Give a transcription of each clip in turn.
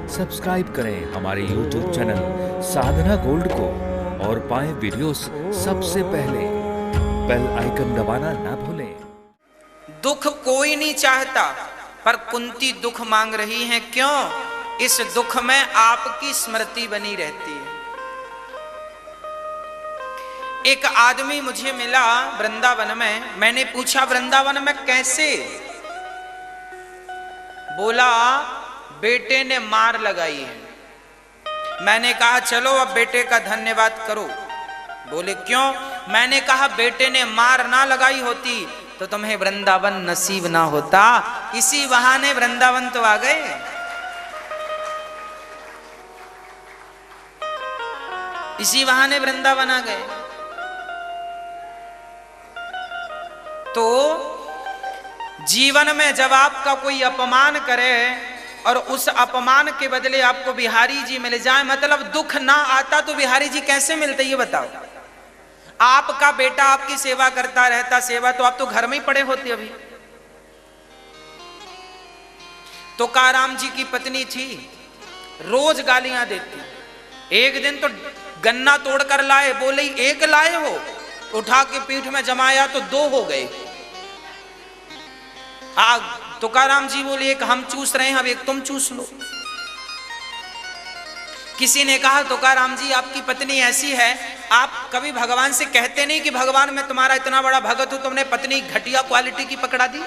Subscribe करें हमारे YouTube channel साधना gold को और पाएं वीडियोस सबसे पहले। बेल आइकन दबाना ना भूलें। दुख कोई नहीं चाहता, पर कुंती दुख मांग रही हैं। क्यों? इस दुख में आपकी स्मृति बनी रहती है। एक आदमी मुझे मिला वृंदावन में। मैंने पूछा वृंदावन में कैसे? बोला बेटे ने मार लगाई है। मैंने कहा चलो अब बेटे का धन्यवाद करो। बोले क्यों? मैंने कहा बेटे ने मार ना लगाई होती तो तुम्हें वृंदावन नसीब ना होता। इसी बहाने वृंदावन तो आ गए। इसी बहाने वृंदावन आ गए। तो जीवन में जब आपका कोई अपमान करे और उस अपमान के बदले आपको बिहारी जी मिल जाए, मतलब दुख ना आता तो बिहारी जी कैसे मिलते ये बताओ। आपका बेटा आपकी सेवा करता रहता, सेवा तो आप तो घर में ही पड़े होते। अभी तुकाराम जी की पत्नी थी, रोज गालियां देती। एक दिन तो गन्ना तोड़कर लाए, बोले एक लाए हो, उठा के पीठ में जमाया तो दो हो गए। तुकाराम जी बोले एक हम चूस रहे हैं, अब एक तुम चूस लो। किसी ने कहा तुकाराम जी आपकी पत्नी ऐसी है, आप कभी भगवान से कहते नहीं कि भगवान मैं तुम्हारा इतना बड़ा भगत हूं, तुमने पत्नी घटिया क्वालिटी की पकड़ा दी।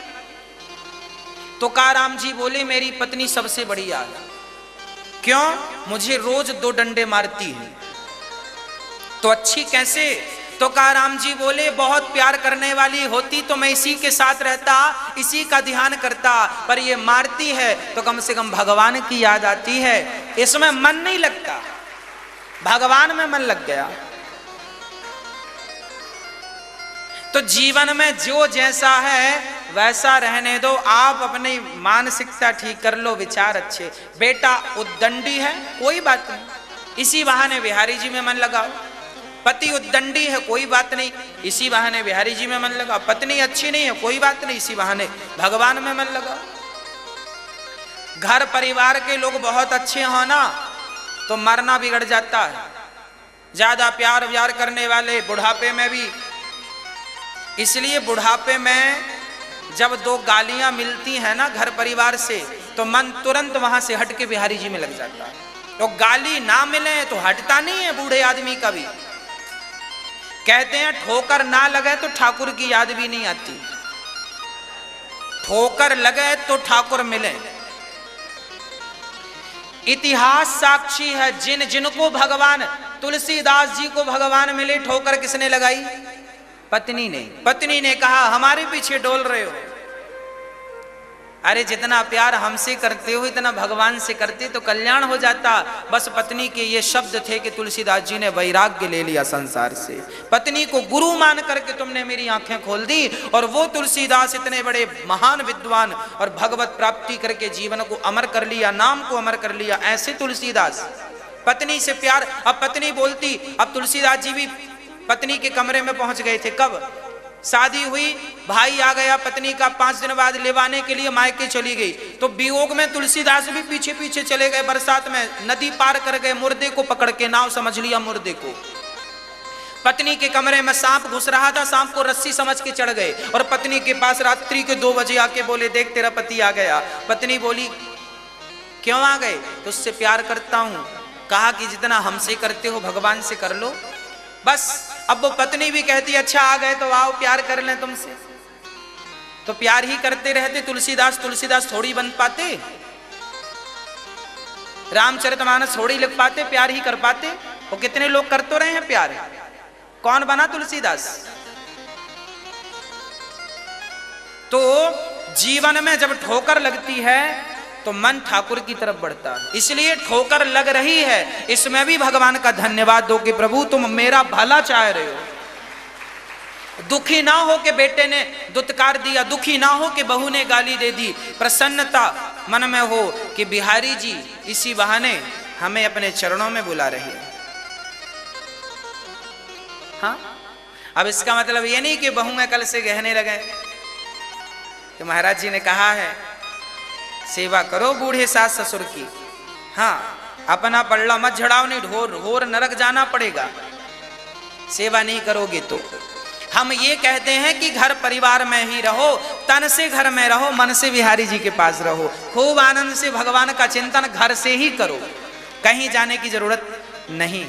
तुकाराम जी बोले मेरी पत्नी सबसे बढ़िया है। क्यों? मुझे रोज 2 डंडे मारती है। तो अच्छी कैसे? तुकाराम जी बोले बहुत प्यार करने वाली होती तो मैं इसी के साथ रहता, इसी का ध्यान करता, पर ये मारती है तो कम से कम भगवान की याद आती है, इसमें मन नहीं लगता। भगवान में मन लग गया। तो जीवन में जो जैसा है वैसा रहने दो। आप अपनी मानसिकता ठीक कर लो, विचार अच्छे। बेटा उद्दंडी है, कोई बात नहीं, इसी बहाने बिहारी जी में मन लगाओ। पति उद्दंडी है, कोई बात नहीं, इसी बहाने बिहारी जी में मन लगा। पत्नी अच्छी नहीं है, कोई बात नहीं, इसी बहाने भगवान में मन लगा। घर परिवार के लोग बहुत अच्छे हो ना तो मरना बिगड़ जाता है। ज्यादा प्यार व्यार करने वाले बुढ़ापे में भी, इसलिए बुढ़ापे में जब 2 गालियां मिलती हैं ना घर परिवार से तो मन तुरंत वहां से हट के बिहारी जी में लग जाता है। तो गाली ना मिले तो हटता नहीं है बूढ़े आदमी का भी। कहते हैं ठोकर ना लगे तो ठाकुर की याद भी नहीं आती, ठोकर लगे तो ठाकुर मिले। इतिहास साक्षी है, जिन जिनको भगवान, तुलसीदास जी को भगवान मिले, ठोकर किसने लगाई? पत्नी ने। पत्नी ने कहा हमारे पीछे डोल रहे हो। अरे जितना प्यार हमसे करते हो इतना भगवान से करते तो कल्याण हो जाता। बस पत्नी के ये शब्द थे कि तुलसीदास जी ने वैराग्य ले लिया संसार से। पत्नी को गुरु मान करके तुमने मेरी आंखें खोल दी। और वो तुलसीदास इतने बड़े महान विद्वान और भगवत प्राप्ति करके जीवन को अमर कर लिया, नाम को अमर कर लिया। ऐसे तुलसीदास पत्नी से प्यार। अब पत्नी बोलती, अब तुलसीदास जी भी पत्नी के कमरे में पहुंच गए थे। कब शादी हुई, भाई आ गया पत्नी का, 5 दिन बाद लेवाने के लिए मायके चली गई। तो वियोग में तुलसीदास भी पीछे पीछे चले गए। बरसात में नदी पार कर गए, मुर्दे को पकड़ के, नाव समझ लिया मुर्दे को। पत्नी के कमरे में सांप घुस रहा था, सांप को रस्सी समझ के चढ़ गए और पत्नी के पास रात्रि के 2 बजे आके बोले देख तेरा पति आ गया। पत्नी बोली क्यों आ गए? तो उससे प्यार करता हूं। कहा कि जितना हमसे करते हो भगवान से कर लो। बस अब वो पत्नी भी कहती अच्छा आ गए तो आओ प्यार कर लें तुमसे। तो प्यार ही करते रहते। तुलसीदास थोड़ी बन पाते, रामचरितमानस थोड़ी लिख पाते, प्यार ही कर पाते। वो कितने लोग कर तो रहे हैं प्यार, कौन बना तुलसीदास? तो जीवन में जब ठोकर लगती है तो मन ठाकुर की तरफ बढ़ता है। इसलिए ठोकर लग रही है, इसमें भी भगवान का धन्यवाद दो कि प्रभु तुम मेरा भला चाह रहे हो। दुखी ना हो कि बेटे ने दुत्कार दिया, दुखी ना हो कि बहू ने गाली दे दी, प्रसन्नता मन में हो कि बिहारी जी इसी बहाने हमें अपने चरणों में बुला रहे हैं। हाँ, अब इसका मतलब ये नहीं कि बहू में कल से कहने लगे कि महाराज जी ने कहा है सेवा करो बूढ़े सास ससुर की, हाँ, अपना पल्ला मत झड़ाओ, नहीं ढोर नरक जाना पड़ेगा सेवा नहीं करोगे तो। हम ये कहते हैं कि घर परिवार में ही रहो, तन से घर में रहो, मन से बिहारी जी के पास रहो, खूब आनंद से भगवान का चिंतन घर से ही करो, कहीं जाने की जरूरत नहीं।